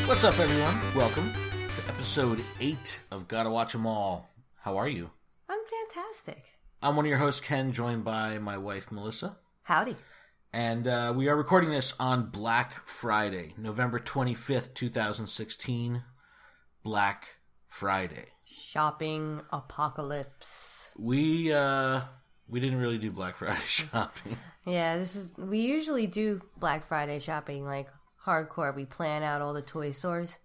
What's up, everyone? Welcome to episode 8 of Gotta Watch 'Em All. How are you? I'm fantastic. I'm one of your hosts, Ken, joined by my wife, Melissa. Howdy. And we are recording this on Black Friday, November 25th, 2016. Black Friday. Shopping apocalypse. We didn't really do Black Friday shopping. Yeah, we usually do Black Friday shopping like hardcore. We plan out all the toy stores,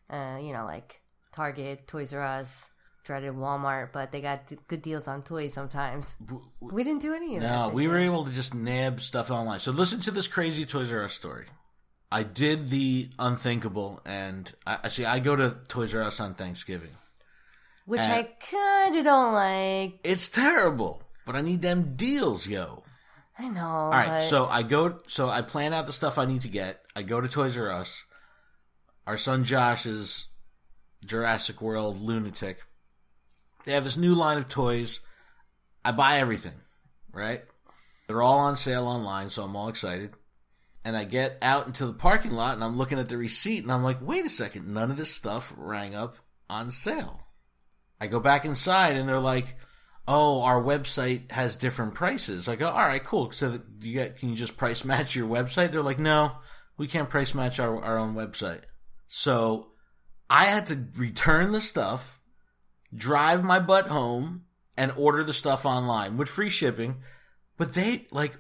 like Target, Toys R Us, dreaded Walmart, but they got good deals on toys sometimes. We didn't do any of that. No, we were able to just nab stuff online. So listen to this crazy Toys R Us story. I did the unthinkable, and I go to Toys R Us on Thanksgiving. Which I kind of don't like. It's terrible, but I need them deals, yo. I know. All right, so I plan out the stuff I need to get. I go to Toys R Us. Our son Josh is Jurassic World lunatic. They have this new line of toys. I buy everything, right? They're all on sale online, so I'm all excited. And I get out into the parking lot, and I'm looking at the receipt, and I'm like, wait a second, none of this stuff rang up on sale. I go back inside, and they're like, oh, our website has different prices. I go, all right, cool. So can you just price match your website? They're like, no, we can't price match our own website. So I had to return the stuff, drive my butt home, and order the stuff online with free shipping. But they, like,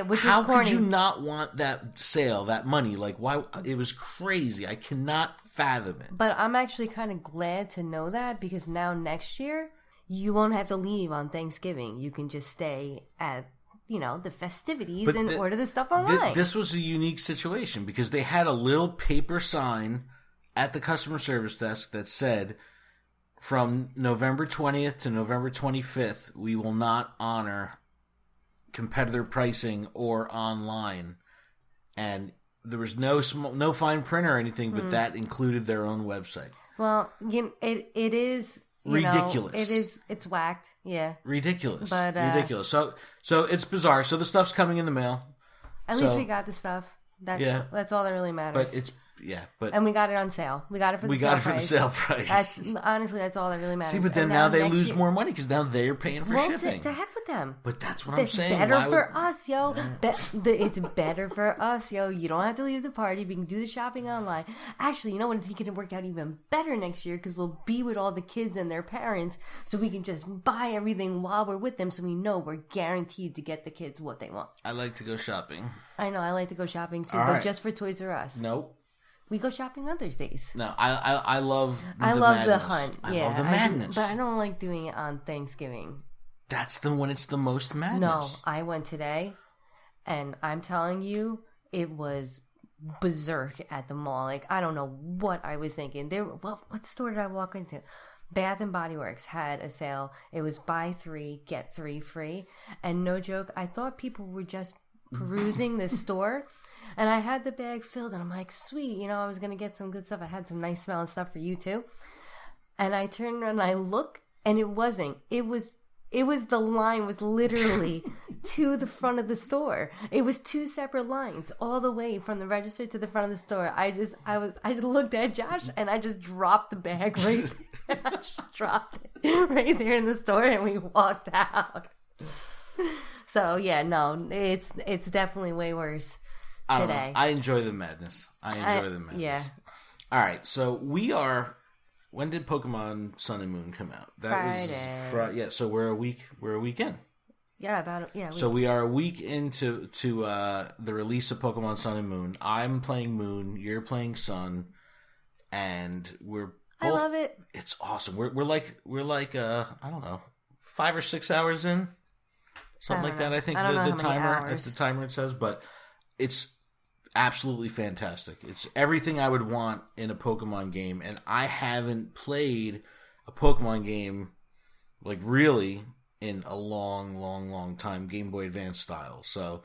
which how is corny. could you not want that sale, that money? Like, why? It was crazy. I cannot fathom it. But I'm actually kind of glad to know that, because now next year, you won't have to leave on Thanksgiving. You can just stay at, the festivities and order the stuff online. This was a unique situation because they had a little paper sign at the customer service desk that said, from November 20th to November 25th, we will not honor competitor pricing or online. And there was no fine print or anything, but that included their own website. Well, it is... ridiculous. It's whacked. Yeah. Ridiculous. But, ridiculous. So it's bizarre. So the stuff's coming in the mail. At least we got the stuff. That's all that really matters. And we got it on sale. We got it for the sale price. Honestly, that's all that really matters. See, but then now they lose more money because now they're paying for shipping. To heck with them. But that's what I'm saying. It's better for us, yo. It's better for us, yo. You don't have to leave the party. We can do the shopping online. Actually, you know what? It's going to work out even better next year because we'll be with all the kids and their parents, so we can just buy everything while we're with them, so we know we're guaranteed to get the kids what they want. I like to go shopping. I know. I like to go shopping too, but just for Toys R Us. Nope. We go shopping other days. No, I love the the hunt. I love the madness. But I don't like doing it on Thanksgiving. That's when it's the most madness. No, I went today, and I'm telling you, it was berserk at the mall. Like, I don't know what I was thinking. What store did I walk into? Bath and Body Works had a sale. It was buy 3, get 3 free. And no joke, I thought people were just perusing the store. And I had the bag filled, and I'm like, sweet, I was going to get some good stuff. I had some nice smelling stuff for you, too. And I turned around, and I look, and it wasn't. It was the line was literally to the front of the store. It was 2 separate lines, all the way from the register to the front of the store. I looked at Josh, and I just dropped the bag right there. I just dropped it right there in the store, and we walked out. So, yeah, no, it's definitely way worse. Today. I enjoy the madness. Yeah. All right. So when did Pokemon Sun and Moon come out? Friday. Yeah. So we're a week in. Yeah, So we are a week into the release of Pokemon Sun and Moon. I'm playing Moon. You're playing Sun, and we're both, I love it. It's awesome. We're like I don't know, 5 or 6 hours in, something like that. I think the timer it says, but it's absolutely fantastic. It's everything I would want in a Pokemon game, and I haven't played a Pokemon game like really in a long time, Game Boy Advance style. So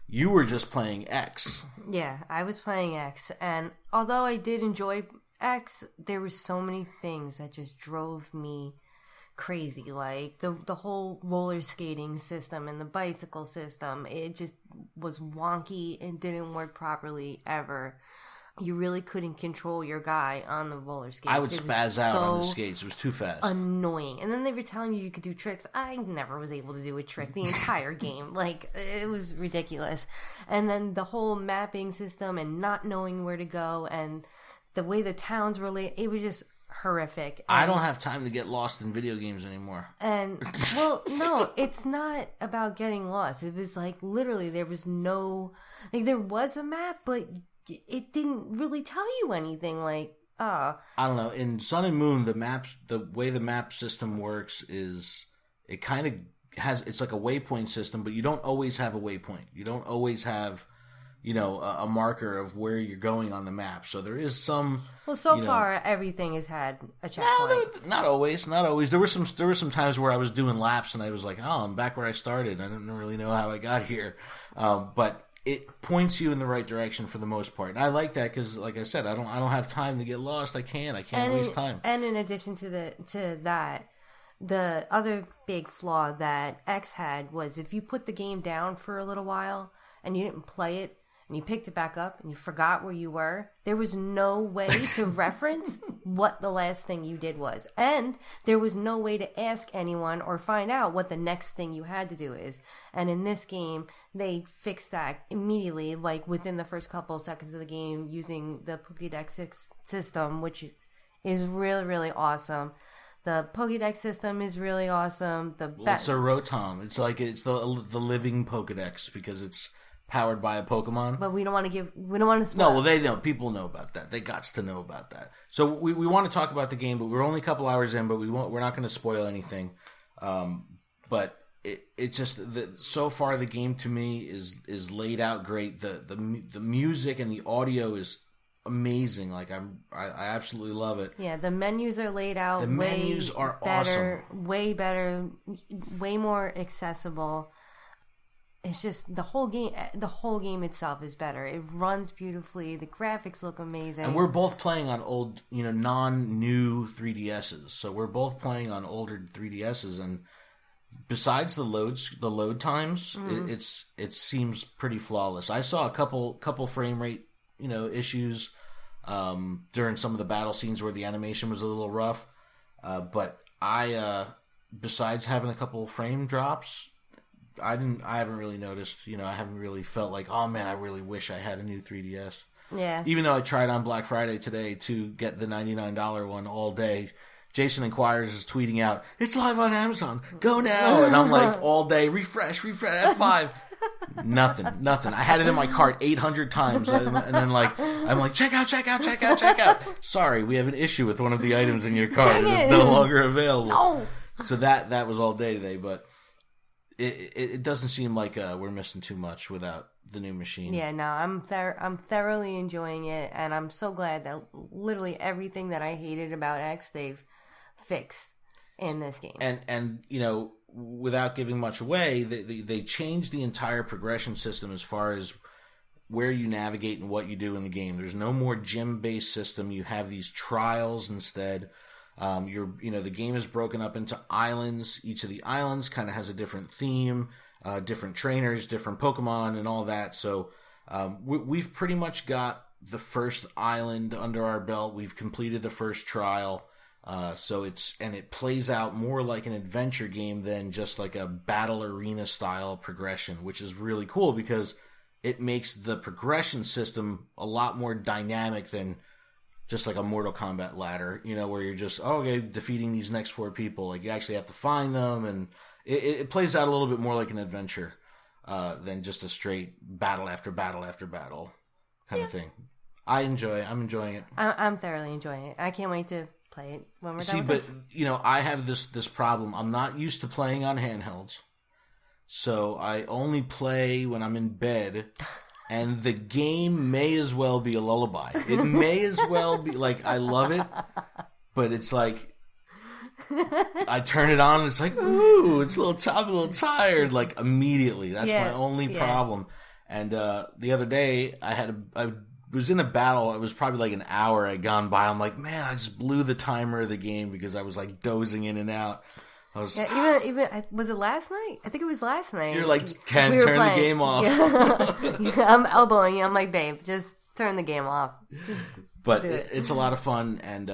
you were just playing X. Yeah, I was playing X, and although I did enjoy X, there were so many things that just drove me crazy. Like the whole roller skating system and the bicycle system, it just was wonky and didn't work properly ever. you really couldn't control your guy on the roller skates. I would spaz out on the skates. It was too fast. Annoying. And then they were telling you could do tricks. I never was able to do a trick the entire game. Like, it was ridiculous. And then the whole mapping system and not knowing where to go and the way the towns relate, it was just horrific. I don't have time to get lost in video games anymore. And, well, no, it's not about getting lost. It was like, literally, there was no, like, there was a map, but it didn't really tell you anything. Like, I don't know. In Sun and Moon, the way the map system works is it kind of has, it's like a waypoint system, but you don't always have a waypoint. You don't always have, a marker of where you're going on the map. So there is some. Well, so far everything has had a checkpoint. Not always. There were some times where I was doing laps and I was like, oh, I'm back where I started. I didn't really know how I got here, but it points you in the right direction for the most part. And I like that because, like I said, I don't have time to get lost. I can't waste time. And in addition to that, the other big flaw that X had was if you put the game down for a little while and you didn't play it and you picked it back up and you forgot where you were, there was no way to reference what the last thing you did was. And there was no way to ask anyone or find out what the next thing you had to do is. And in this game, they fixed that immediately, like within the first couple of seconds of the game, using the Pokédex system, which is really, really awesome. The Pokédex system is really awesome. It's a Rotom. It's like it's the living Pokédex because it's powered by a Pokemon. But we don't want to spoil. No, well, they know. People know about that. They got to know about that. So we want to talk about the game, but we're only a couple hours in, but we're not going to spoil anything. But it just so far the game to me is laid out great. The music and the audio is amazing. Like I absolutely love it. Yeah, the menus are laid out. The menus are better, awesome. Way better, way more accessible. It's just the whole game itself is better. It runs beautifully. The graphics look amazing. And we're both playing on old, non-new 3DSs. So we're both playing on older 3DSs, and besides the load times, it seems pretty flawless. I saw a couple frame rate, issues during some of the battle scenes where the animation was a little rough. But I besides having a couple frame drops, I haven't really noticed, I haven't really felt like, oh man, I really wish I had a new 3DS. Yeah. Even though I tried on Black Friday today to get the $99 one all day. Jason Inquires is tweeting out, it's live on Amazon, go now. And I'm like, all day, refresh, F5. Nothing. I had it in my cart 800 times. And then I'm like, check out. Sorry, we have an issue with one of the items in your cart. It is no longer available. No. So that was all day today, but it doesn't seem like we're missing too much without the new machine. Yeah, no, I'm thoroughly enjoying it, and I'm so glad that literally everything that I hated about X, they've fixed in this game. And without giving much away, they changed the entire progression system as far as where you navigate and what you do in the game. There's no more gym-based system. You have these trials instead. The game is broken up into islands. Each of the islands kind of has a different theme, different trainers, different Pokemon, and all that. So we've pretty much got the first island under our belt. We've completed the first trial. So it plays out more like an adventure game than just like a battle arena style progression, which is really cool because it makes the progression system a lot more dynamic than just like a Mortal Kombat ladder, where you're just, defeating these next 4 people. Like, you actually have to find them, and it plays out a little bit more like an adventure than just a straight battle after battle after battle kind of thing. I'm enjoying it. I'm thoroughly enjoying it. I can't wait to play it when we're done with this. I have this problem. I'm not used to playing on handhelds, so I only play when I'm in bed. And the game may as well be a lullaby. It may as well be, like, I love it, but it's like, I turn it on and it's like, ooh, it's a little tired, like, immediately. That's my only problem. And the other day, I was in a battle. It was probably like an hour had gone by. I'm like, man, I just blew the timer of the game because I was, like, dozing in and out. I was, even was it last night? I think it was last night. You're like, Ken, turn the game off. Yeah. I'm elbowing you. I'm like, babe, just turn the game off. But it's a lot of fun, and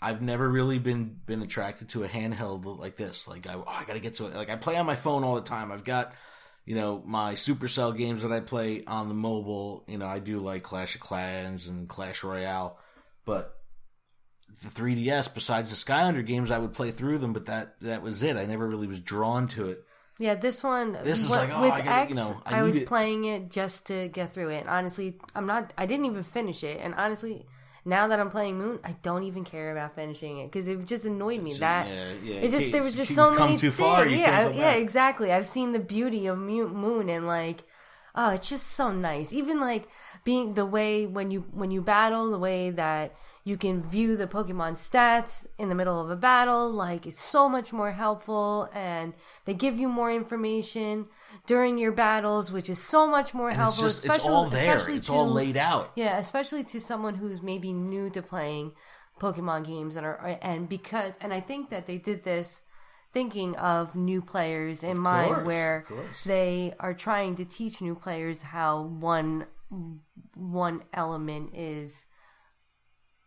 I've never really been attracted to a handheld like this. Like, I got to get to it. Like, I play on my phone all the time. I've got, my Supercell games that I play on the mobile. I do like Clash of Clans and Clash Royale. But the 3DS, besides the Skylander games, I would play through them, but that was it. I never really was drawn to it. Yeah, this is like, with I was playing it just to get through it. And honestly, I didn't even finish it. And honestly, now that I'm playing Moon, I don't even care about finishing it because it just annoyed me. There was just so many things. Yeah, exactly. I've seen the beauty of Moon and like, oh, it's just so nice. Even like being the way when you battle, the way that you can view the Pokemon stats in the middle of a battle, like it's so much more helpful, and they give you more information during your battles, which is so much more helpful. It's all there. It's all laid out. Yeah, especially to someone who's maybe new to playing Pokemon games, and I think that they did this thinking of new players in mind, where they are trying to teach new players how one element is.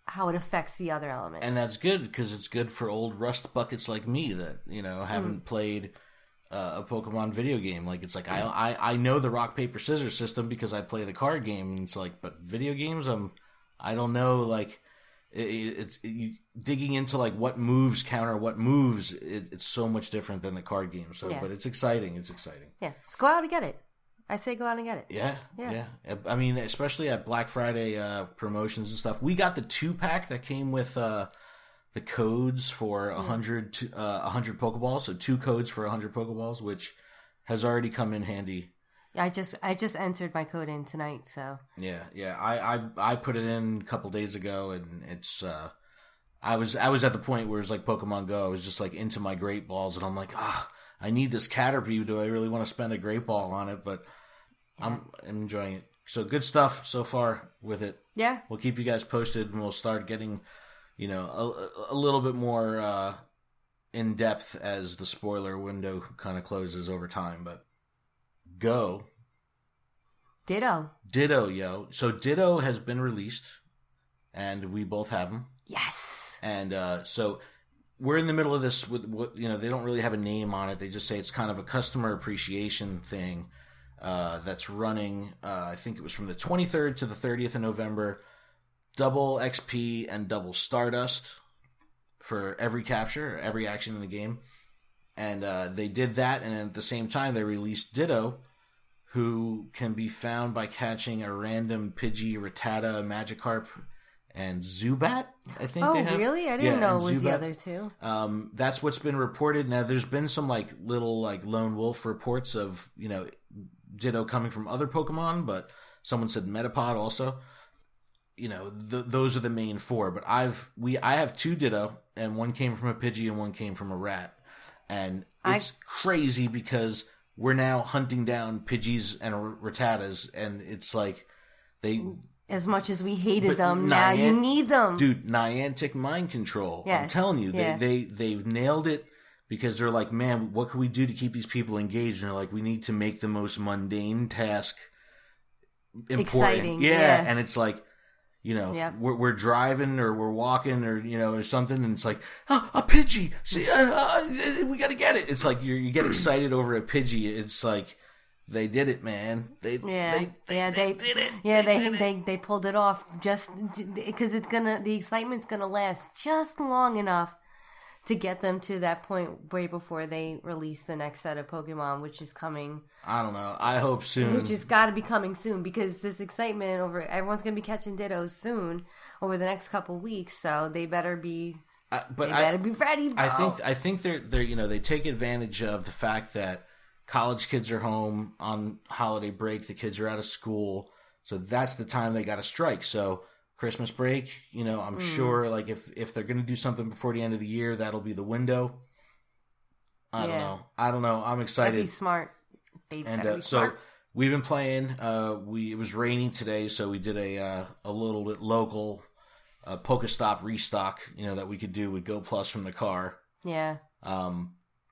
How it affects the other element. And that's good, because it's good for old rust buckets like me that, haven't played a Pokemon video game. Like, it's like, I know the rock, paper, scissors system because I play the card game, and it's like, but video games, I don't know, like, it's digging into, like, what moves counter what moves, it's so much different than the card game. So, but it's exciting. Yeah, let's go out and get it. I say go out and get it. Yeah. I mean, especially at Black Friday promotions and stuff. We got the 2-pack that came with the codes for 100 Pokeballs. So 2 codes for 100 Pokeballs, which has already come in handy. I just entered my code in tonight. So yeah. I put it in a couple days ago, and it's. I was at the point where it's like Pokemon Go. I was just like into my Great Balls, and I'm like, I need this Caterpie. Do I really want to spend a Great Ball on it? But I'm enjoying it. So good stuff so far with it. Yeah. We'll keep you guys posted, and we'll start getting, a little bit more in depth as the spoiler window kind of closes over time. But go. Ditto, yo. So Ditto has been released, and we both have them. Yes. And so we're in the middle of this with what, they don't really have a name on it. They just say it's kind of a customer appreciation thing that's running, I think it was from the 23rd to the 30th of November, double XP and double Stardust for every capture, every action in the game. And they did that, and at the same time they released Ditto, who can be found by catching a random Pidgey, Rattata, Magikarp, and Zubat, I think they have. Oh, really? I didn't know it was Zubat. The other two. That's what's been reported. Now, there's been some little lone wolf reports of, Ditto coming from other Pokemon, but someone said Metapod also. Those are the main 4. But I have 2 Ditto, and one came from a Pidgey and one came from a Rat. And it's crazy because we're now hunting down Pidgeys and Rattatas, and it's like they... As much as we hated them, now you need them. Dude, Niantic mind control. Yes. I'm telling you, they've nailed it, because they're like, man, what can we do to keep these people engaged? And they're like, we need to make the most mundane task important. Exciting. Yeah. And it's like, we're driving or we're walking or something, and it's like, a Pidgey. See, we got to get it. It's like you get excited over a Pidgey. It's like, they did it, man. They did it. Yeah, they pulled it off just because the excitement's gonna last just long enough to get them to that point way before they release the next set of Pokemon, which is coming. I don't know. I hope soon. Which has got to be coming soon, because this excitement everyone's gonna be catching Dittos soon over the next couple weeks, so they better be. Better be ready. Bro. I think they're they take advantage of the fact that college kids are home on holiday break. The kids are out of school. So that's the time they got to strike. So Christmas break, I'm sure if they're going to do something before the end of the year, that'll be the window. I don't know. I'm excited. That'd be smart. So we've been playing. It was raining today, so we did a little bit local Pokestop restock, that we could do with Go Plus from the car. Yeah.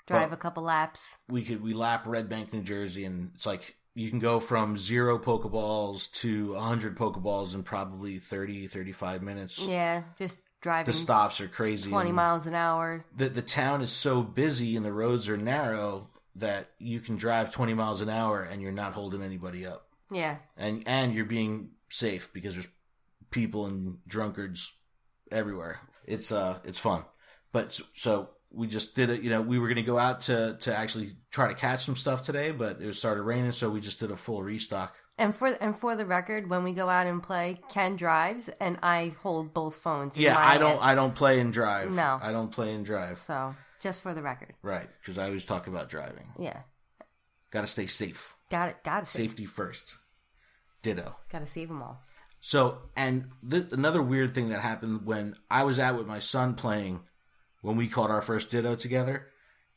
Drive a couple laps. We lap Red Bank, New Jersey, and it's like you can go from 0 Pokeballs to 100 Pokeballs in probably 30, 35 minutes. Yeah, just driving. The stops are crazy. 20 miles an hour. The town is so busy and the roads are narrow that you can drive 20 miles an hour and you're not holding anybody up. Yeah. And you're being safe because there's people and drunkards everywhere. It's fun. But so we just did it, we were going to go out to actually try to catch some stuff today, but it started raining, so we just did a full restock. And for the record, when we go out and play, Ken drives and I hold both phones. I don't play and drive. No. I don't play and drive. So, just for the record. Right, because I always talk about driving. Yeah. Got to stay safe. Got it. Safety first. Ditto. Got to save them all. So, and another weird thing that happened when I was out with my son playing, when we caught our first Ditto together,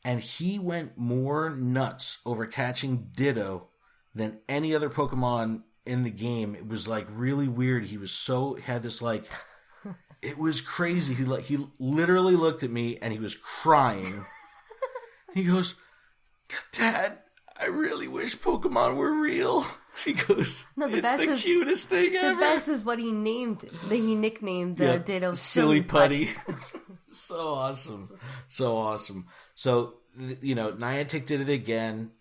and he went more nuts over catching Ditto than any other Pokemon in the game. It was like really weird. He had this like, it was crazy. He literally looked at me and he was crying. He goes, "Dad, I really wish Pokemon were real." He goes, no, "It's the cutest thing ever." The best is what he nicknamed the Ditto Silly Putty. So awesome. So, Niantic did it again.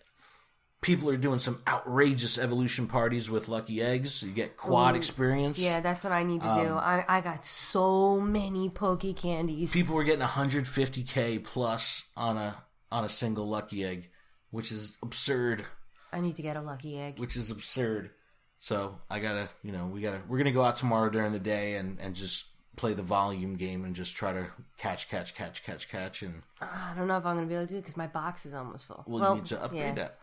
People are doing some outrageous evolution parties with lucky eggs. So you get quad experience. Yeah, that's what I need to do. I got so many Poke Candies. People were getting 150K plus on a single lucky egg, which is absurd. I need to get a lucky egg. Which is absurd. So I gotta, we're gonna go out tomorrow during the day and just play the volume game and just try to catch. And I don't know if I'm gonna be able to do it because my box is almost full. Well, you need to upgrade that.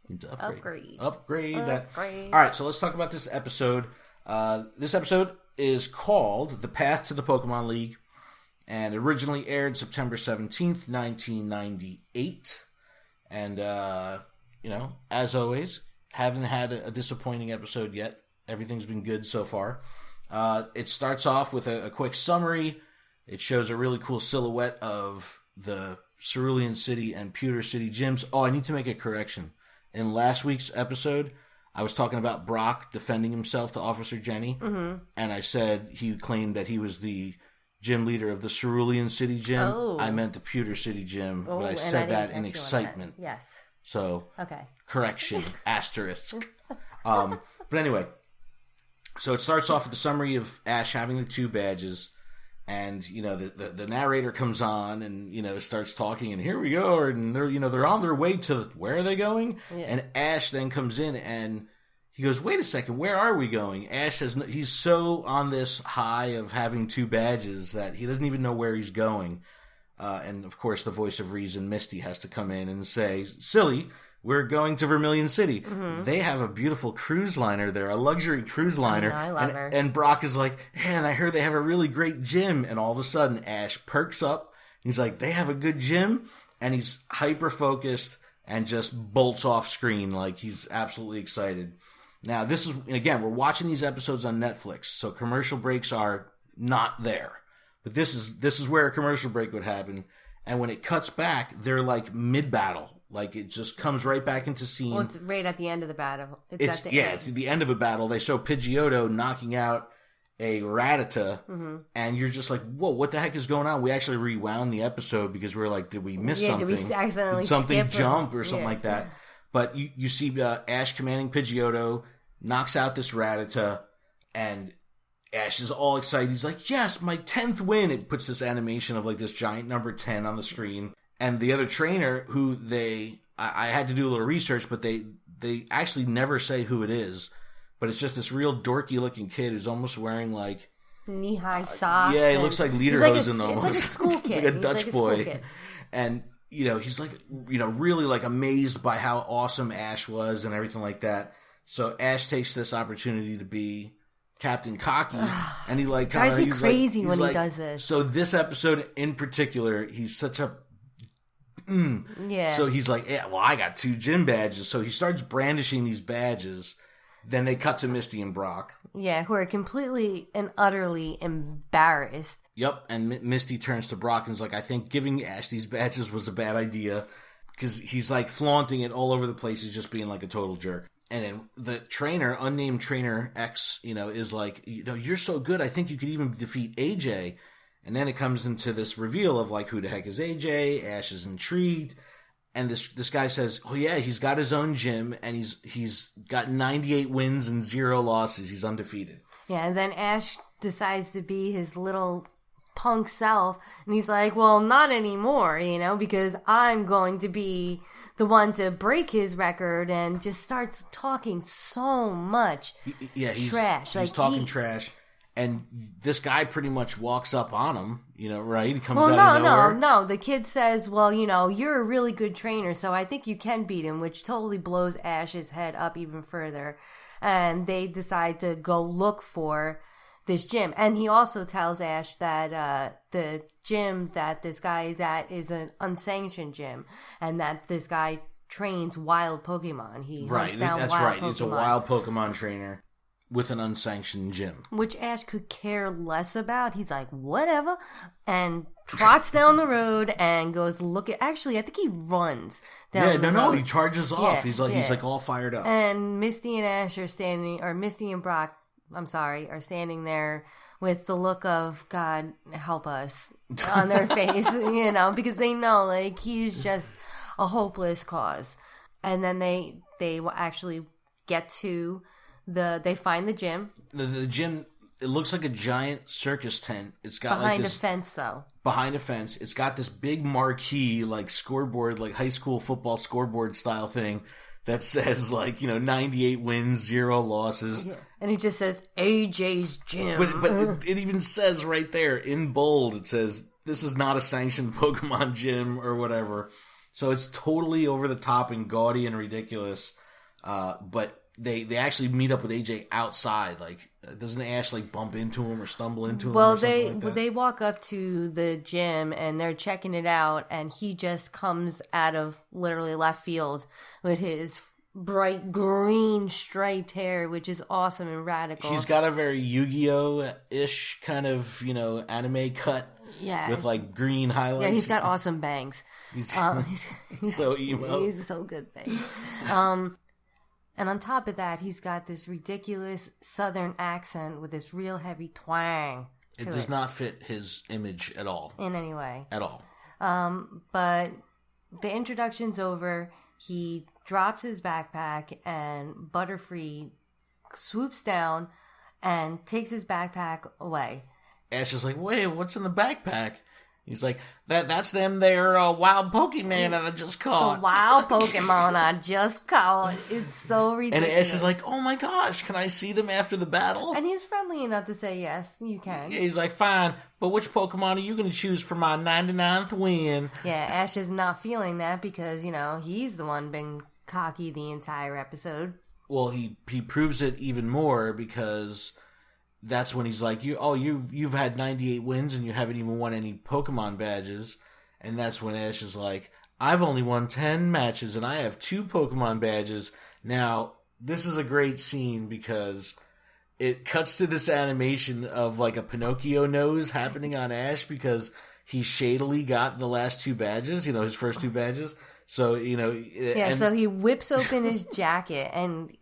You need to upgrade that. All right, so let's talk about this episode. This episode is called "The Path to the Pokemon League," and originally aired September 17th, 1998. And as always, haven't had a disappointing episode yet. Everything's been good so far. It starts off with a quick summary. It shows a really cool silhouette of the Cerulean City and Pewter City gyms. Oh, I need to make a correction. In last week's episode, I was talking about Brock defending himself to Officer Jenny, and I said he claimed that he was the gym leader of the Cerulean City gym. Oh. I meant the Pewter City gym, but I said that in excitement. Yes. So, okay. Correction, asterisk. But anyway, so it starts off with the summary of Ash having the 2 badges, and the narrator comes on and starts talking, and here we go, and they're on their way to where are they going? Yeah. And Ash then comes in and he goes, "Wait a second, where are we going?" Ash he's so on this high of having 2 badges that he doesn't even know where he's going. And of course, the voice of reason, Misty, has to come in and say, "Silly, we're going to Vermilion City." Mm-hmm. They have a beautiful cruise liner there, a luxury cruise liner. I love her. And Brock is like, "Man, I heard they have a really great gym." And all of a sudden, Ash perks up. He's like, "They have a good gym?" And he's hyper-focused and just bolts off screen like he's absolutely excited. Now, we're watching these episodes on Netflix, so commercial breaks are not there. But this is where a commercial break would happen. And when it cuts back, they're like mid-battle. Like, it just comes right back into scene. Well, it's right at the end of the battle. It's at the end of a battle. They show Pidgeotto knocking out a Rattata, and you're just like, whoa, what the heck is going on? We actually rewound the episode because we were like, did we miss something? Did we accidentally did something skip jump or something like that? But you see Ash commanding Pidgeotto, knocks out this Rattata, and Ash is all excited. He's like, "Yes, my 10th win." It puts this animation of like this giant number 10 on the screen. And the other trainer, who I had to do a little research, but they actually never say who it is. But it's just this real dorky looking kid who's almost wearing like knee-high socks. Yeah, he looks like lederhosen almost. It's like a school kid. Like a Dutch boy. And he's like, really like amazed by how awesome Ash was and everything like that. So Ash takes this opportunity to be Captain Cocky, and he like kind of drives you crazy when he does this. So this episode in particular, he's such a yeah. So he's like, "Yeah, well, I got 2 gym badges." So he starts brandishing these badges. Then they cut to Misty and Brock. Yeah, who are completely and utterly embarrassed. Yep, and Misty turns to Brock and is like, "I think giving Ash these badges was a bad idea." because he's like flaunting it all over the place. He's just being like a total jerk. And then the trainer, unnamed trainer X, is like, you're so good. I think you could even defeat AJ. And then it comes into this reveal of like, who the heck is AJ? Ash is intrigued. And this guy says, oh yeah, he's got his own gym and he's got 98 wins and 0 losses. He's undefeated. Yeah, and then Ash decides to be his little punk self, and he's like, well, not anymore, because I'm going to be the one to break his record, and just starts talking so much trash. He's talking trash, and this guy pretty much walks up on him, right? He comes out of nowhere. No. The kid says, well, you're a really good trainer, so I think you can beat him, which totally blows Ash's head up even further. And they decide to go look for this gym. And he also tells Ash that the gym that this guy is at is an unsanctioned gym, and that this guy trains wild Pokemon. He hunts down that's wild right. Pokemon. It's a wild Pokemon trainer with an unsanctioned gym. Which Ash could care less about. He's like, whatever. And trots down the road and goes look at... Actually, I think he runs down the road. No, he charges off. He's like all fired up. And Misty and Ash are standing... Or Misty and Brock, are standing there with the look of, God, help us, on their face, because they know, like, he's just a hopeless cause. And then they actually get to... They find the gym. The gym, it looks like a giant circus tent. It's got behind a fence, though. Behind a fence. It's got this big marquee, like scoreboard, like high school football scoreboard style thing that says 98 wins, 0 losses. Yeah. And it just says AJ's gym. But it even says right there in bold, it says this is not a sanctioned Pokemon gym or whatever. So it's totally over the top and gaudy and ridiculous. But They actually meet up with AJ outside. Like, doesn't Ash bump into him or stumble into him? Well, they walk up to the gym and they're checking it out, and he just comes out of literally left field with his bright green striped hair, which is awesome and radical. He's got a very Yu-Gi-Oh-ish kind of anime cut. Yeah, with green highlights. Yeah, he's got awesome bangs. He's so emo. He's so good bangs. And on top of that, he's got this ridiculous southern accent with this real heavy twang. It does not fit his image at all. In any way. At all. But the introduction's over. He drops his backpack, and Butterfree swoops down and takes his backpack away. Ash is like, wait, what's in the backpack? He's like, that's them there wild Pokemon that I just caught. The wild Pokemon I just caught. It's so ridiculous. And Ash is like, oh my gosh, can I see them after the battle? And he's friendly enough to say, yes, you can. Yeah, he's like, fine, but which Pokemon are you going to choose for my 99th win? Yeah, Ash is not feeling that because, he's the one been cocky the entire episode. Well, he proves it even more because... That's when he's like, you've had 98 wins and you haven't even won any Pokemon badges. And that's when Ash is like, I've only won 10 matches and I have 2 Pokemon badges. Now, this is a great scene because it cuts to this animation of a Pinocchio nose happening on Ash because he shadily got the last 2 badges, his first 2 badges. So, so he whips open his jacket and...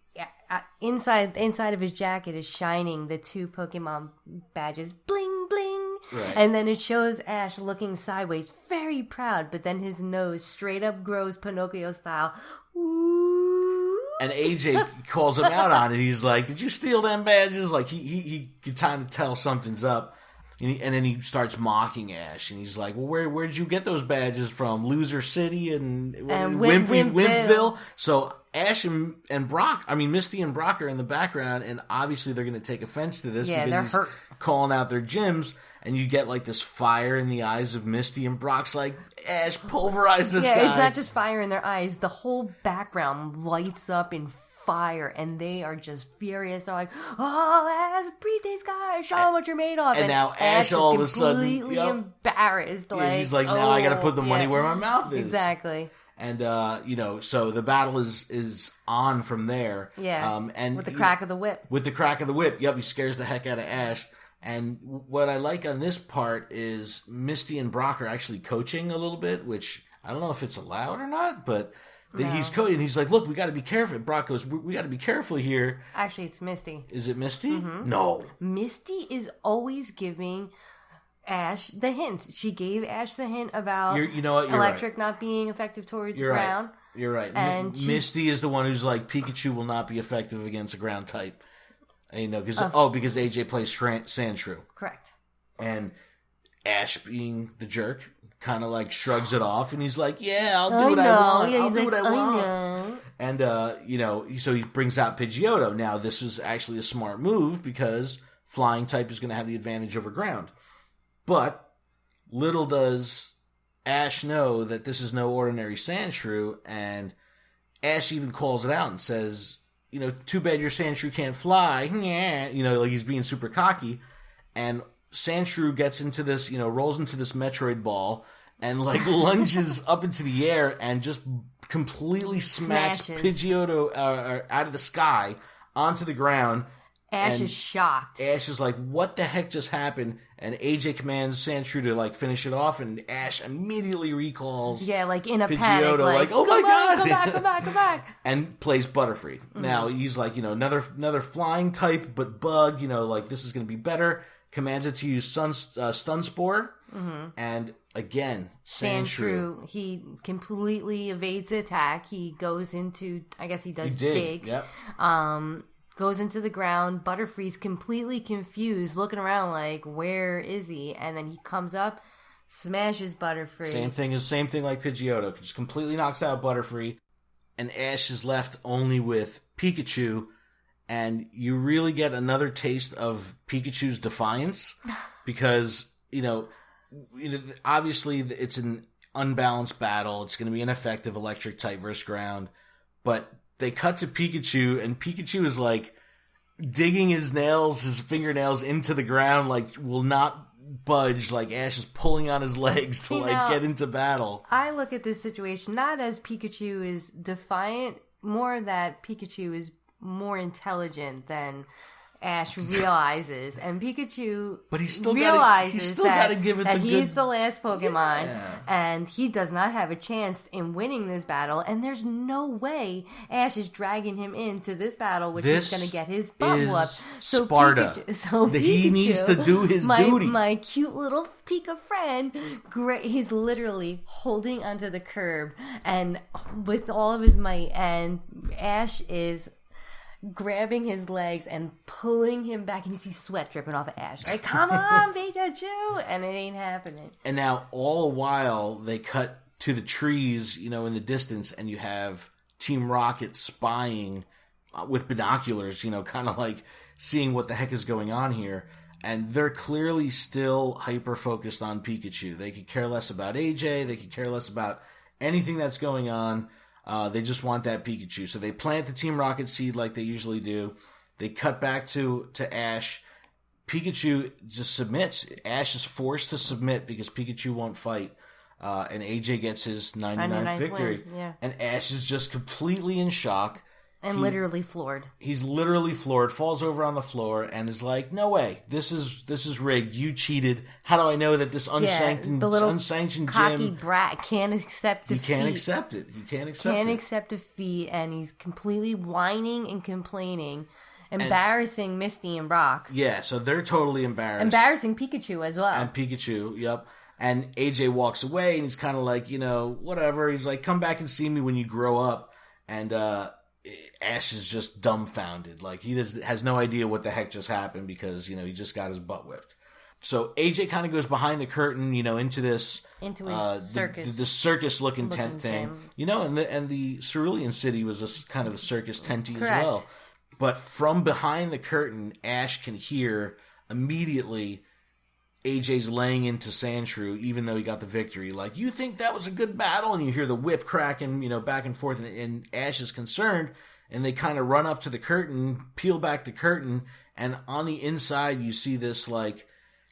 Inside of his jacket is shining the 2 Pokemon badges, bling bling, right. And then it shows Ash looking sideways, very proud. But then his nose straight up grows Pinocchio style. Ooh. And AJ calls him out on it. He's like, "Did you steal them badges?" Like he can kind of tell something's up. And then he starts mocking Ash, and he's like, "Well, where'd you get those badges from? Loser City and Wimpville." So Ash and Brock, Misty and Brock are in the background, and obviously they're going to take offense to this because he's hurt. Calling out their gyms, and you get this fire in the eyes of Misty, and Brock's like, "Ash, pulverize this guy." Yeah, it's not just fire in their eyes; the whole background lights up in fire, and they are just furious. They're like, "Oh, Ash, beat these guys! Show them what you're made of!" And now Ash all of a sudden, completely embarrassed. He's like, "Now I got to put the money where my mouth is." Exactly. And so the battle is on from there. Yeah. And with the crack of the whip. With the crack of the whip. Yep, he scares the heck out of Ash. And what I like on this part is Misty and Brock are actually coaching a little bit, which I don't know if it's allowed or not, but he's like, look, we got to be careful. Brock goes, we got to be careful here. Actually, it's Misty. Is it Misty? Mm-hmm. No. Misty is always giving Ash the hints. She gave Ash the hint about electric not being effective towards ground. Right. You're right. And Misty is the one who's like, Pikachu will not be effective against a ground type. And, because AJ plays Sandshrew. Correct. And Ash, being the jerk, kind of like shrugs it off, and he's like, "Yeah, I'll do what I want. I'll do what I want." And so he brings out Pidgeotto. Now, this is actually a smart move because flying type is going to have the advantage over ground. But little does Ash know that this is no ordinary Sandshrew, and Ash even calls it out and says, "Too bad your Sandshrew can't fly." Like he's being super cocky, and Sandshrew gets into this, rolls into this Metroid ball and like lunges up into the air and just completely smacks Pidgeotto out of the sky onto the ground. Ash is shocked. Ash is like, what the heck just happened? And AJ commands Sandshrew to like finish it off, and Ash immediately recalls. Yeah, like in a Pidgeotto, panic, like oh my god, come back. And plays Butterfree. Mm-hmm. Now he's like, another flying type, but bug. Like this is going to be better. Commands it to use Stun Spore, and again, Sandshrew. He completely evades the attack. He goes into, I guess he does dig. Yep. Goes into the ground. Butterfree's completely confused, looking around like, where is he? And then he comes up, smashes Butterfree. Same thing like Pidgeotto. Just completely knocks out Butterfree, and Ash is left only with Pikachu. And you really get another taste of Pikachu's defiance because, obviously it's an unbalanced battle. It's going to be an effective electric type versus ground. But they cut to Pikachu, and Pikachu is like digging his fingernails into the ground, like will not budge, like Ash is pulling on his legs to get into battle. I look at this situation not as Pikachu is defiant, more that Pikachu is more intelligent than Ash realizes, and Pikachu realizes that he's the last Pokemon, and he does not have a chance in winning this battle, and there's no way Ash is dragging him into this battle, which is going to get his butt whooped. So Sparta. Pikachu, he needs to do his duty. My cute little Pika friend, he's literally holding onto the curb, and with all of his might, and Ash is grabbing his legs and pulling him back, and you see sweat dripping off of Ash. Like, come on, Pikachu! And it ain't happening. And now, all the while, they cut to the trees, in the distance, and you have Team Rocket spying with binoculars, kind of like seeing what the heck is going on here. And they're clearly still hyper-focused on Pikachu. They could care less about AJ. They could care less about anything that's going on. They just want that Pikachu. So they plant the Team Rocket seed like they usually do. They cut back to Ash. Pikachu just submits. Ash is forced to submit because Pikachu won't fight. And AJ gets his 99th victory. Win. Yeah. And Ash is just completely in shock. And literally floored. He's literally floored, falls over on the floor, and is like, no way. This is rigged. You cheated. How do I know that this unsanctioned cocky gym... brat can't accept defeat. He can't accept it. He can't accept defeat, and he's completely whining and complaining. Embarrassing Misty and Brock. Yeah, so they're totally embarrassed. Embarrassing Pikachu as well. And Pikachu, yep. And AJ walks away, and he's kind of like, whatever. He's like, come back and see me when you grow up. And Ash is just dumbfounded. Like, he has no idea what the heck just happened because, he just got his butt whipped. So AJ kind of goes behind the curtain, into this... Into his circus. The circus-looking tent thing. And the Cerulean City was kind of the circus tenty as well. But from behind the curtain, Ash can hear immediately AJ's laying into Sandshrew, even though he got the victory. Like, you think that was a good battle? And you hear the whip cracking, back and forth, and Ash is concerned, and they kind of run up to the curtain, peel back the curtain, and on the inside you see this, like,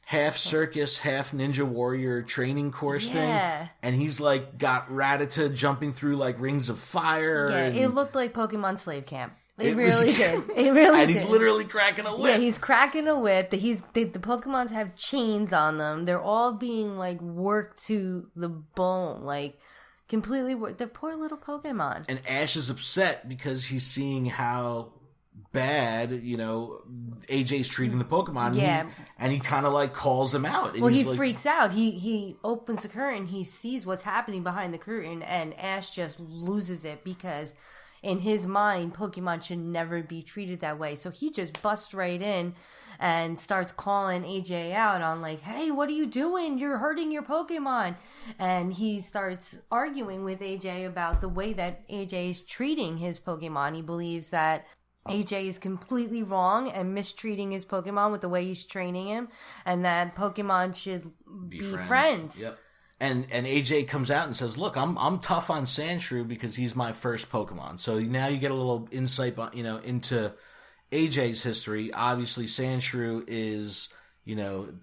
half circus, half ninja warrior training course thing. And he's, like, got Rattata jumping through, like, rings of fire. Yeah, it looked like Pokemon Slave Camp. It really did. It really and he's literally cracking a whip. Yeah, he's cracking a whip. The Pokemons have chains on them. They're all being, like, worked to the bone. Like, Completely, the poor little Pokemon. And Ash is upset because he's seeing how bad, AJ's treating the Pokemon. Yeah. And he kind of like calls him out. Well, he freaks out. He opens the curtain. He sees what's happening behind the curtain. And Ash just loses it because in his mind, Pokemon should never be treated that way. So he just busts right in and starts calling AJ out on like, hey, what are you doing? You're hurting your Pokemon. And he starts arguing with AJ about the way that AJ is treating his Pokemon. He believes that AJ is completely wrong and mistreating his Pokemon with the way he's training him, and that Pokemon should be friends. Yep. And AJ comes out and says, "Look, I'm tough on Sandshrew because he's my first Pokemon." So now you get a little insight, into AJ's history. Obviously, Sandshrew is, to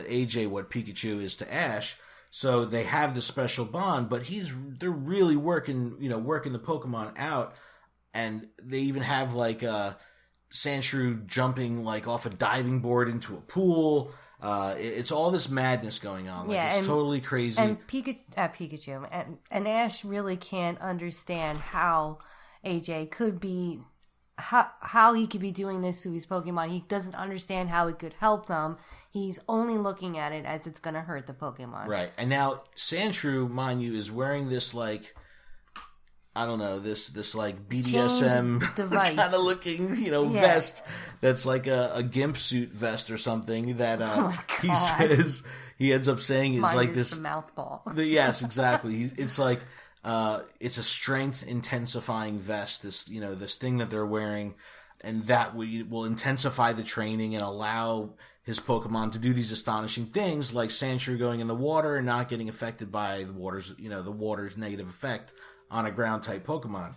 AJ what Pikachu is to Ash. So they have this special bond, but they're really working the Pokemon out. And they even have like Sandshrew jumping like off a diving board into a pool. It's all this madness going on. It's totally crazy. And Pikachu and Ash really can't understand how AJ could be, how he could be doing this to his Pokemon. He doesn't understand how it could help them. He's only looking at it as it's going to hurt the Pokemon. Right. And now Sandshrew, mind you, is wearing this like, I don't know, this like BDSM kind of looking, vest that's like a gimp suit vest or something that he says, he ends up saying is like this. The mouth ball. Yes, exactly. It's like, it's a strength intensifying vest, this thing that they're wearing, and that will intensify the training and allow his Pokemon to do these astonishing things like Sandshrew going in the water and not getting affected by the water's negative effect on a ground-type Pokemon.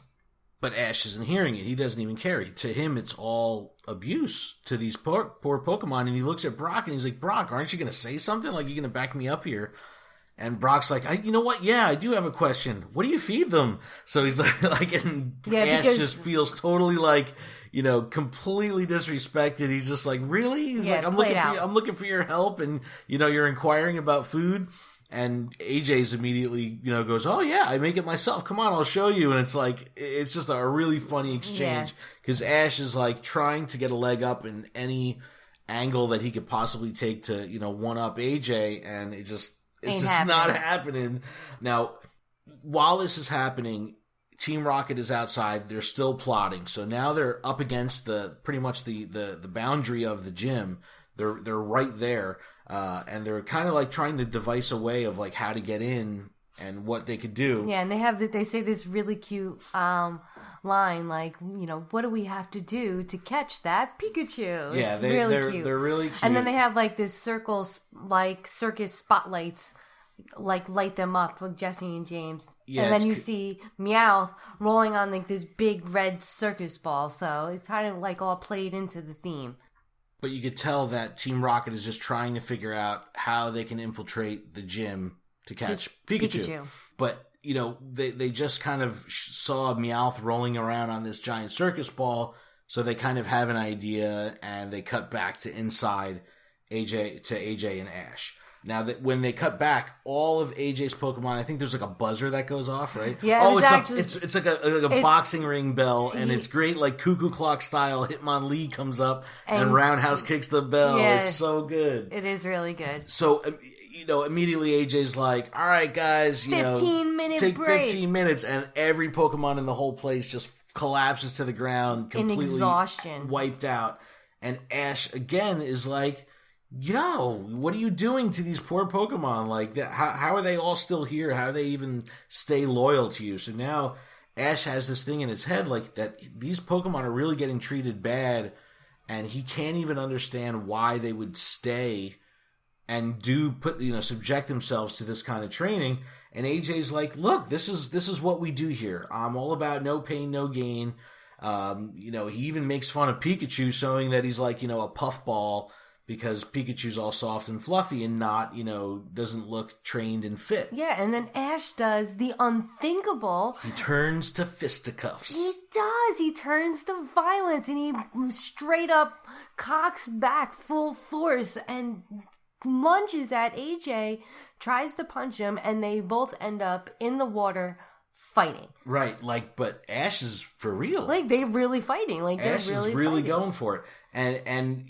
But Ash isn't hearing it. He doesn't even care. To him, it's all abuse to these poor Pokemon. And he looks at Brock and he's like, Brock, aren't you going to say something? Like, you're going to back me up here? And Brock's like, you know what? Yeah, I do have a question. What do you feed them? So he's like and Ash just feels totally like, completely disrespected. He's just like, really? He's like, I'm looking for your help, and you're inquiring about food. And AJ's immediately, goes, oh yeah, I make it myself. Come on, I'll show you. And it's like, it's just a really funny exchange because Ash is like trying to get a leg up in any angle that he could possibly take to, one up AJ, and it's just not happening. Now, while this is happening, Team Rocket is outside. They're still plotting. So now they're up against pretty much the boundary of the gym. They're right there. And they're kind of like trying to devise a way of like how to get in and what they could do. Yeah, and they say this really cute line like, what do we have to do to catch that Pikachu? Yeah, really cute. They're really cute. And then they have like this circles, like circus spotlights, like light them up with Jesse and James. Yeah, and then you see Meowth rolling on like this big red circus ball. So it's kind of like all played into the theme. But you could tell that Team Rocket is just trying to figure out how they can infiltrate the gym to catch Pikachu. But, they just kind of saw Meowth rolling around on this giant circus ball, so they kind of have an idea, and they cut back to inside AJ and Ash. Now, when they cut back, all of AJ's Pokemon, I think there's like a buzzer that goes off, right? Yeah, it's like a boxing ring bell, and it's great, like cuckoo clock style. Hitmonlee comes up and Roundhouse kicks the bell. Yeah, it's so good. It is really good. So, immediately AJ's like, all right, guys, 15-minute take break. 15 minutes, and every Pokemon in the whole place just collapses to the ground, completely in exhaustion, wiped out. And Ash, again, is like, yo, what are you doing to these poor Pokemon? Like, how are they all still here? How do they even stay loyal to you? So now Ash has this thing in his head, like, that these Pokemon are really getting treated bad, and he can't even understand why they would stay and subject themselves to this kind of training. And AJ's like, look, this is what we do here. I'm all about no pain, no gain. He even makes fun of Pikachu, showing that he's like, a puffball, because Pikachu's all soft and fluffy and not, doesn't look trained and fit. Yeah, and then Ash does the unthinkable. He turns to fisticuffs. He does. He turns to violence, and he straight up cocks back full force and lunges at AJ, tries to punch him, and they both end up in the water fighting. Right, but Ash is for real. They're really fighting. Ash they're really fighting. going for it. And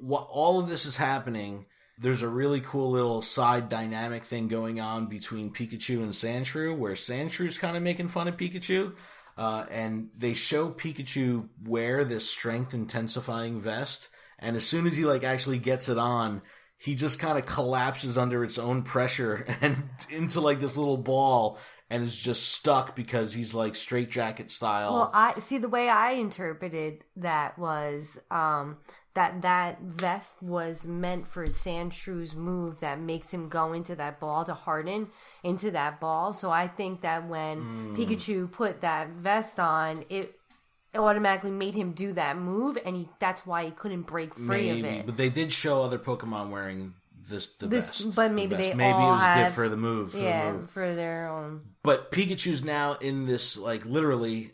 all of this is happening. There's a really cool little side dynamic thing going on between Pikachu and Sandshrew, where Sandshrew's kind of making fun of Pikachu. And they show Pikachu wear this strength intensifying vest. And as soon as he actually gets it on, he just kind of collapses under its own pressure and into this little ball and is just stuck because he's straight jacket style. Well, I see the way I interpreted that was that vest was meant for Sandshrew's move that makes him go into that ball to harden into that ball. So I think that when Pikachu put that vest on, it automatically made him do that move, and that's why he couldn't break free of it. But they did show other Pokemon wearing the vest. But maybe the vest. they maybe all it was have, good for the move. For their own. But Pikachu's now in this literally,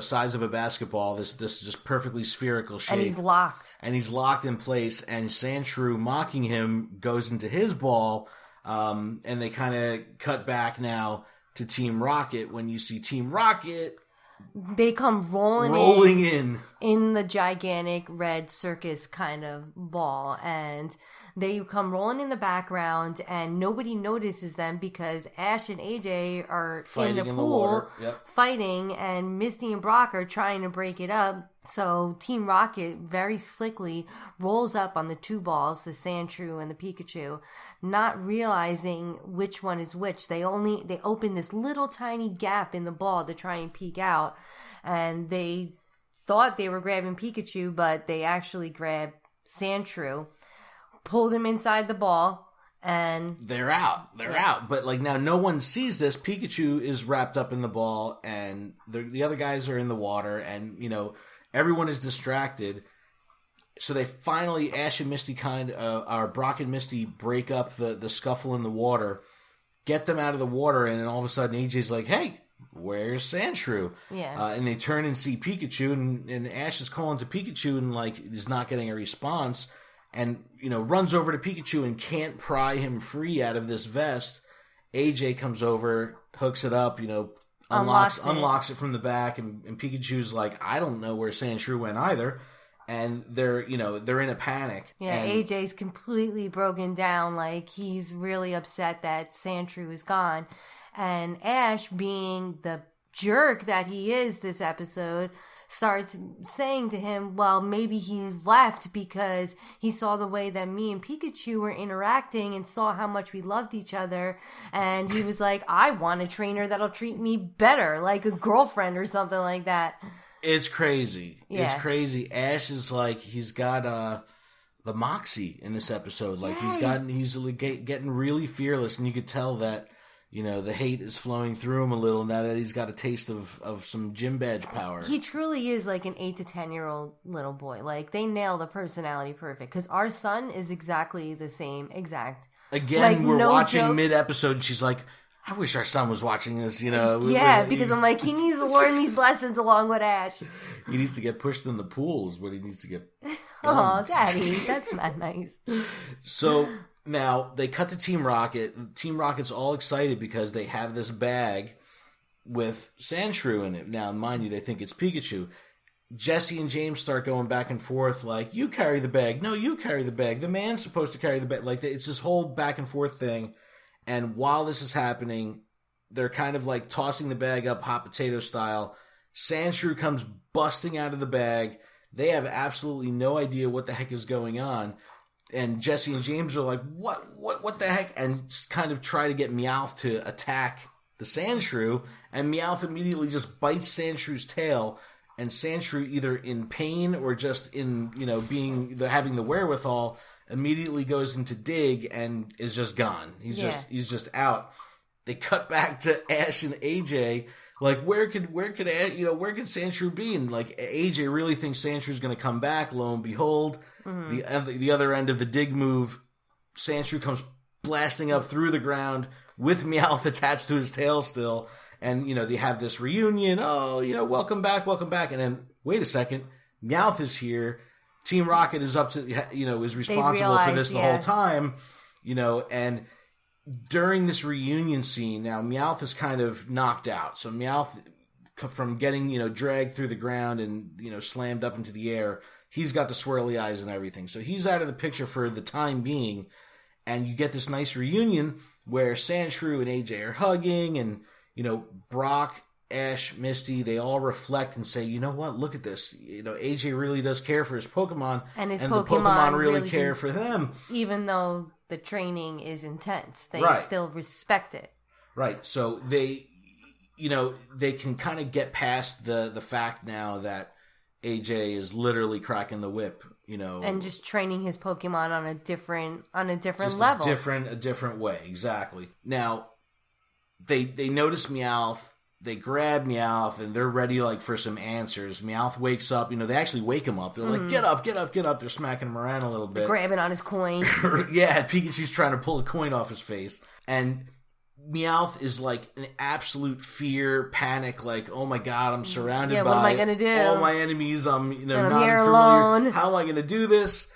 size of a basketball. This just perfectly spherical shape, and he's locked. And he's locked in place. And Sandshrew, mocking him, goes into his ball. And they kind of cut back now to Team Rocket. When you see Team Rocket, they come rolling in the gigantic red circus kind of ball, and they come rolling in the background, and nobody notices them because Ash and AJ are fighting in the pool fighting, and Misty and Brock are trying to break it up. So Team Rocket very slickly rolls up on the two balls, the Sandshrew and the Pikachu, not realizing which one is which. They open this little tiny gap in the ball to try and peek out, and they thought they were grabbing Pikachu, but they actually grabbed Sandshrew, pulled him inside the ball, and they're out. They're out. But now no one sees this. Pikachu is wrapped up in the ball, and the other guys are in the water, and everyone is distracted. So they finally, Ash and Misty or Brock and Misty break up the scuffle in the water, get them out of the water, and then all of a sudden AJ's like, hey, where's Sandshrew? Yeah. And they turn and see Pikachu, and Ash is calling to Pikachu and is not getting a response, and runs over to Pikachu and can't pry him free out of this vest. AJ comes over, hooks it up, unlocks it from the back, and Pikachu's like, I don't know where Sandshrew went either. And they're in a panic. Yeah, and AJ's completely broken down. He's really upset that Sandshrew is gone. And Ash, being the jerk that he is this episode, starts saying to him, well, maybe he left because he saw the way that me and Pikachu were interacting and saw how much we loved each other. And he was like, I want a trainer that'll treat me better, like a girlfriend or something like that. It's crazy. Yeah. It's crazy. Ash is he's got the moxie in this episode. He's getting really fearless, and you could tell that the hate is flowing through him a little now that he's got a taste of some gym badge power. He truly is an 8 to 10-year-old little boy. They nailed the personality perfect, because our son is exactly the same exact. Again, we're watching mid-episode, and she's like, I wish our son was watching this, Yeah, because I'm like, he needs to learn these lessons along with Ash. He needs to get pushed in the pool is what he needs to get done. Oh, Daddy, that's not nice. So now they cut to Team Rocket. Team Rocket's all excited because they have this bag with Sandshrew in it. Now, mind you, they think it's Pikachu. Jesse and James start going back and forth you carry the bag. No, you carry the bag. The man's supposed to carry the bag. It's this whole back and forth thing. And while this is happening, they're kind of tossing the bag up hot potato style. Sandshrew comes busting out of the bag. They have absolutely no idea what the heck is going on. And Jesse and James are like, what the heck? And kind of try to get Meowth to attack the Sandshrew. And Meowth immediately just bites Sandshrew's tail. And Sandshrew, either in pain or just in, having the wherewithal, immediately goes into dig and is just gone. He's just out. They cut back to Ash and AJ. Where could Sandshrew be? And AJ really thinks Sandshrew's going to come back. Lo and behold, the other end of the dig move, Sandshrew comes blasting up through the ground with Meowth attached to his tail still. And they have this reunion. Oh, welcome back. And then wait a second, Meowth is here. Team Rocket is up to, is responsible for this the whole time, and during this reunion scene, now Meowth is kind of knocked out. So Meowth, from getting, dragged through the ground and, slammed up into the air, he's got the swirly eyes and everything. So he's out of the picture for the time being, and you get this nice reunion where Sandshrew and AJ are hugging, and, Brock, Ash, Misty, they all reflect and say, you know what, look at this. AJ really does care for his Pokemon, and the Pokemon really care for them. Even though the training is intense, they still respect it. Right. So they, they can kind of get past the fact now that AJ is literally cracking the whip, and just training his Pokemon on a different just level. A different way. Exactly. Now, they notice Meowth. They grab Meowth, and they're ready, for some answers. Meowth wakes up. They actually wake him up. They're like, get up, get up, get up. They're smacking him around a little bit. They're grabbing on his coin. Yeah, Pikachu's trying to pull a coin off his face. And Meowth is in absolute fear, panic, oh my god, I'm surrounded by what am I gonna do? All my enemies. I'm, I'm not here familiar. alone. How am I going to do this?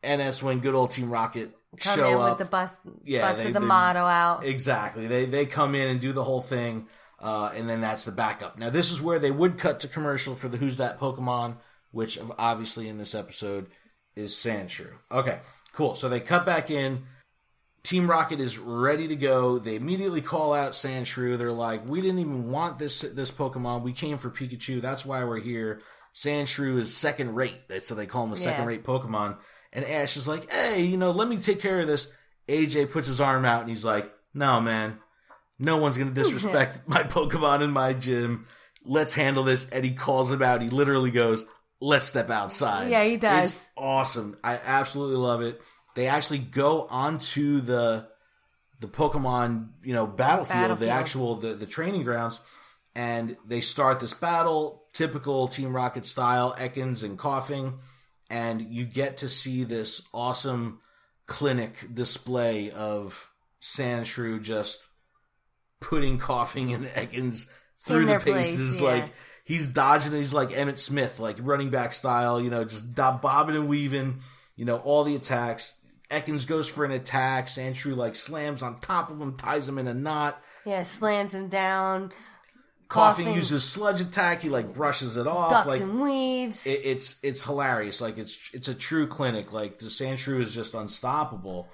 And that's when good old Team Rocket come show in up. with the busted the motto out. Exactly. They come in and do the whole thing. And then that's the backup. Now, this is where they would cut to commercial for the Who's That Pokemon, which obviously in this episode is Sandshrew. Okay, cool. So they cut back in. Team Rocket is ready to go. They immediately call out Sandshrew. They're like, we didn't even want this Pokemon. We came for Pikachu. That's why we're here. Sandshrew is second rate. So they call him a second rate Pokemon. And Ash is like, hey, let me take care of this. AJ puts his arm out and he's like, no, man. No one's going to disrespect my Pokemon in my gym. Let's handle this. And he calls him out. He literally goes, let's step outside. Yeah, he does. It's awesome. I absolutely love it. They actually go onto the Pokemon, battlefield, the training grounds, and they start this battle, typical Team Rocket style, Ekans and Coughing, and you get to see this awesome clinic display of Sandshrew just putting Coughing and Ekans through the paces, he's dodging. He's like Emmitt Smith, running back style, just bobbing and weaving, all the attacks. Ekans goes for an attack. Sandshrew slams on top of him, ties him in a knot. Yeah, slams him down. Coughing uses sludge attack. He brushes it off. Ducks and weaves. It's hilarious. It's a true clinic. The Sandshrew is just unstoppable.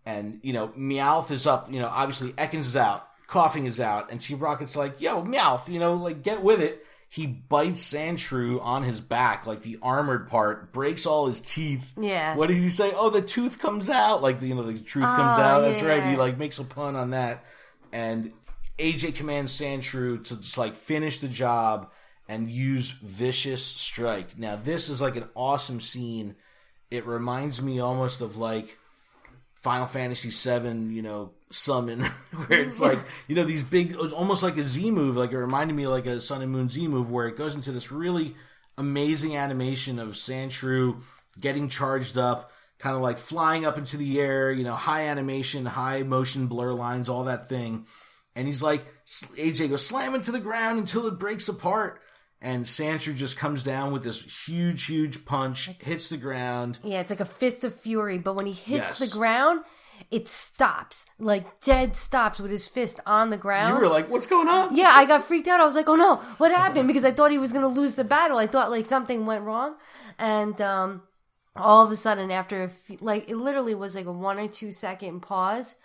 And Meowth is up. Obviously Ekans is out. Coughing is out, and Team Rocket's like, yo, Meowth, get with it. He bites Sandshrew on his back, the armored part, breaks all his teeth. Yeah. What does he say? Oh, the tooth comes out. The truth comes out. That's right. He, makes a pun on that. And AJ commands Sandshrew to just, finish the job and use Vicious Strike. Now, this is, an awesome scene. It reminds me almost of, Final Fantasy VII, summon, where it's these big, it was almost like a Z move, it reminded me of a Sun and Moon Z move, where it goes into this really amazing animation of Sandshrew getting charged up, kind of flying up into the air, high animation, high motion blur lines, all that thing. And he's AJ goes slam into the ground until it breaks apart. And Sandshrew just comes down with this huge, huge punch, hits the ground. Yeah, it's like a fist of fury. But when he hits the ground, it stops. Dead stops with his fist on the ground. You were like, what's going on? Yeah, I got freaked out. I was like, oh no, what happened? Because I thought he was going to lose the battle. I thought something went wrong. And all of a sudden, after, it literally was a 1 or 2 second pause,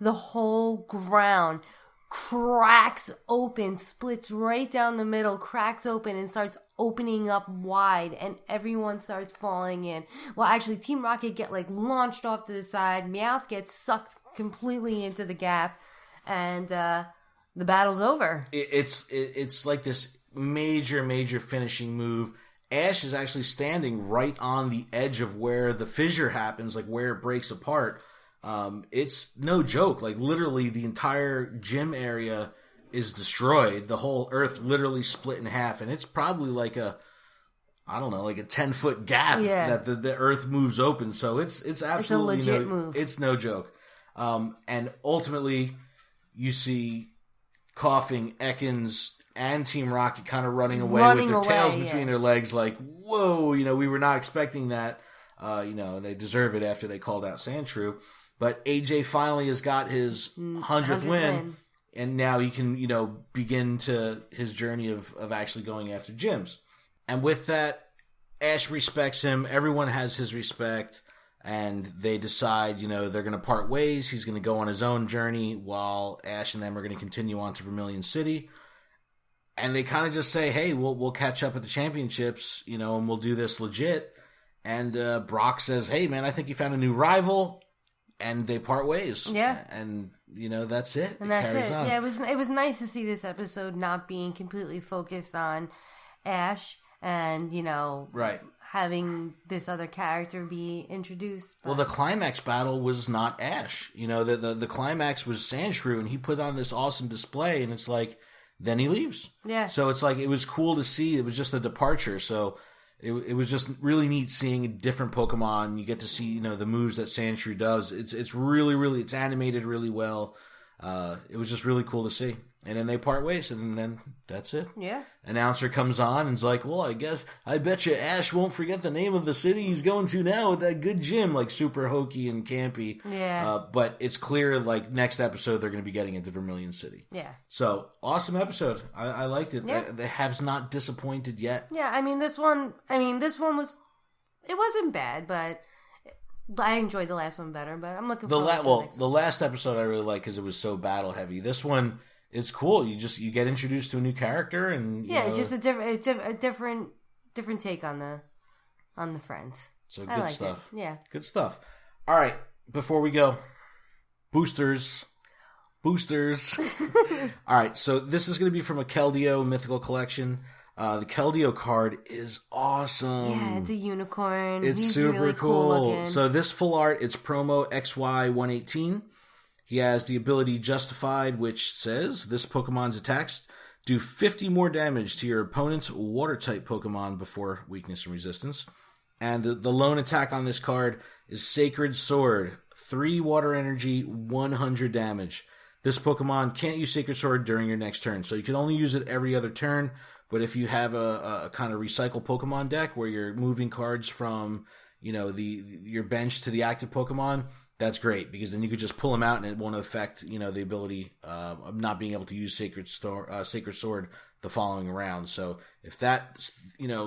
the whole ground cracks open, splits right down the middle, cracks open and starts opening up wide, and everyone starts falling in. Well, actually, Team Rocket get launched off to the side. Meowth gets sucked completely into the gap, and the battle's over. It's this major finishing move. Ash is actually standing right on the edge of where the fissure happens, where it breaks apart. It's no joke. Literally, the entire gym area is destroyed. The whole earth literally split in half, and it's probably a 10-foot gap that the earth moves open. So it's absolutely it's a legit move. It's no joke. And ultimately, you see Coughing, Ekans, and Team Rocket kind of running away with their tails between their legs, like, whoa, we were not expecting that. And they deserve it after they called out Sandshrew. But AJ finally has got his 100th win, and now he can, begin to his journey of actually going after gyms. And with that, Ash respects him. Everyone has his respect. And they decide, they're going to part ways. He's going to go on his own journey while Ash and them are going to continue on to Vermilion City. And they kind of just say, hey, we'll catch up at the championships, and we'll do this legit. And Brock says, hey, man, I think you found a new rival. And they part ways. Yeah. And, that's it. And that's it. On. Yeah, it was nice to see this episode not being completely focused on Ash and, right. having this other character be introduced. But... Well, the climax battle was not Ash. The climax was Sandshrew, and he put on this awesome display, and it's like, then he leaves. Yeah. So it's like, it was cool to see. It was just a departure. So it was just really neat seeing a different Pokemon. You get to see, the moves that Sandshrew does. It's really, really, it's animated really well. It was just really cool to see. And then they part ways, and then that's it. Yeah. Announcer comes on and is like, well, I bet you Ash won't forget the name of the city he's going to now with that good gym, like super hokey and campy. Yeah. But it's clear, like, next episode they're going to be getting into Vermilion City. Yeah. So, awesome episode. I liked it. Yeah. They have not disappointed yet. Yeah, this one was, it wasn't bad, but... I enjoyed the last one better, but I'm looking forward to the next one. The last episode I really liked because it was so battle heavy. This one, it's cool. You get introduced to a new character, and it's just a different take on the friends. So good stuff. Yeah, good stuff. All right, before we go, boosters. All right, so this is going to be from a Keldeo Mythical Collection. The Keldeo card is awesome. Yeah, it's a unicorn. It's He's super really cool. So this full art, it's promo XY118. He has the ability Justified, which says, this Pokemon's attacks do 50 more damage to your opponent's water-type Pokemon before weakness and resistance. And the lone attack on this card is Sacred Sword. 3 water energy, 100 damage. This Pokemon can't use Sacred Sword during your next turn, so you can only use it every other turn. But if you have a kind of recycle Pokemon deck where you're moving cards from, your bench to the active Pokemon, that's great because then you could just pull them out and it won't affect, the ability of not being able to use Sacred Sword the following round. So if that,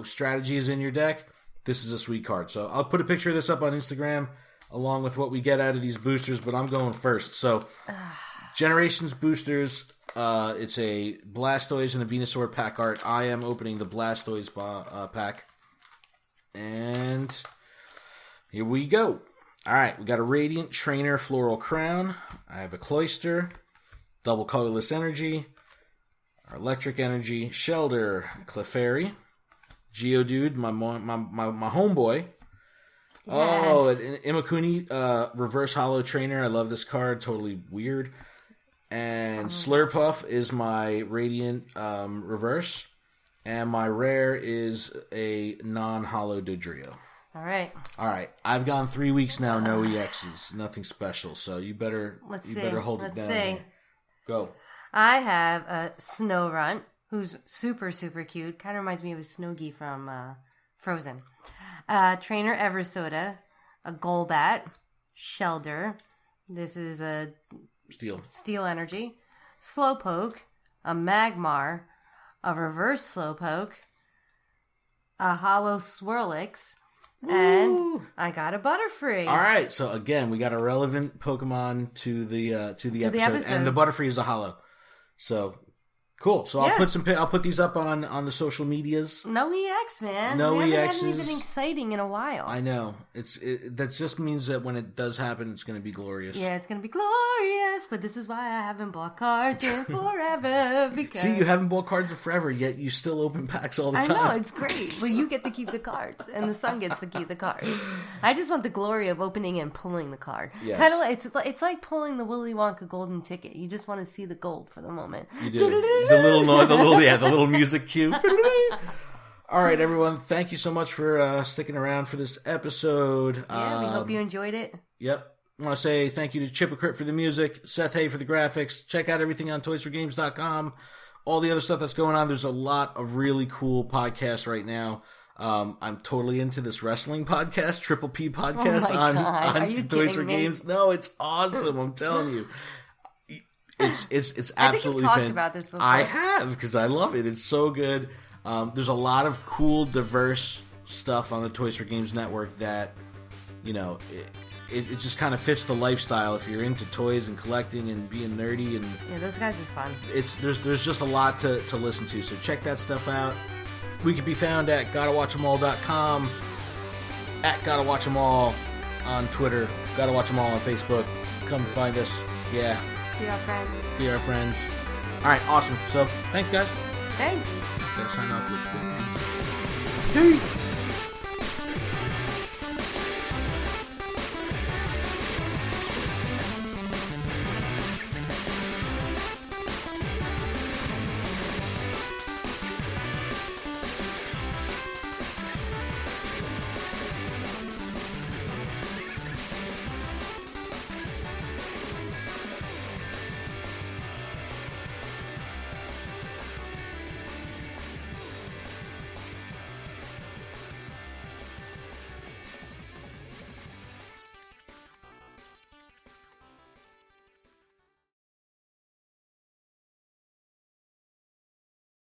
strategy is in your deck, this is a sweet card. So I'll put a picture of this up on Instagram along with what we get out of these boosters, but I'm going first. So Generations boosters. It's a Blastoise and a Venusaur pack art. I am opening the Blastoise pack. And here we go. All right, we got a Radiant Trainer Floral Crown. I have a Cloyster, Double Colorless Energy, our Electric Energy, Shelder, Clefairy, Geodude, my homeboy. Yes. Oh, an Imakuni Reverse Hollow Trainer. I love this card. Totally weird. And Slurpuff is my Radiant Reverse. And my rare is a non-hollow Dodrio. All right. I've gone 3 weeks now, no EXs. Nothing special. So you better hold it down. Let's see. Go. I have a Snorunt, who's super, super cute. Kind of reminds me of a Snowgie from Frozen. Trainer Eversoda, a Golbat, Shelder. This is a Steel Energy. Slowpoke, a Magmar, a Reverse Slowpoke, a Hollow Swirlix, and I got a Butterfree. All right, so again, we got a relevant Pokemon to the episode, and the Butterfree is a Hollow. So cool. So yeah. I'll put these up on the social medias. No EX, man. No we EXs. haven't had anything exciting in a while. I know. That just means that when it does happen, it's going to be glorious. Yeah, it's going to be glorious. But this is why I haven't bought cards in forever. Because see, you haven't bought cards in forever, yet you still open packs all the time. I know, it's great. But you get to keep the cards, and the son gets to keep the cards. I just want the glory of opening and pulling the card. Yes. Kind of like it's like pulling the Willy Wonka golden ticket. You just want to see the gold for the moment. You do. The little music cue. All right, everyone. Thank you so much for sticking around for this episode. Yeah, we hope you enjoyed it. Yep. I want to say thank you to Chipocrit for the music, Seth Hay for the graphics. Check out everything on toysforgames.com. all the other stuff that's going on. There's a lot of really cool podcasts right now. I'm totally into this wrestling podcast, Triple P podcast on Toys for Games. No, it's awesome. I'm telling you. It's absolutely I think you've talked about this before. I have, because I love it. It's so good. There's a lot of cool, diverse stuff on the Toys for Games network that, you know, it just kind of fits the lifestyle if you're into toys and collecting and being nerdy. And yeah, those guys are fun. There's just a lot to listen to, so check that stuff out. We can be found at gottawatchemall.com, at gottawatchemall on Twitter, gottawatchemall on Facebook. Come find us. Yeah. Be our friends. Be our friends. All right, awesome. So, thanks, guys. Thanks. Gotta sign off with peace. Peace.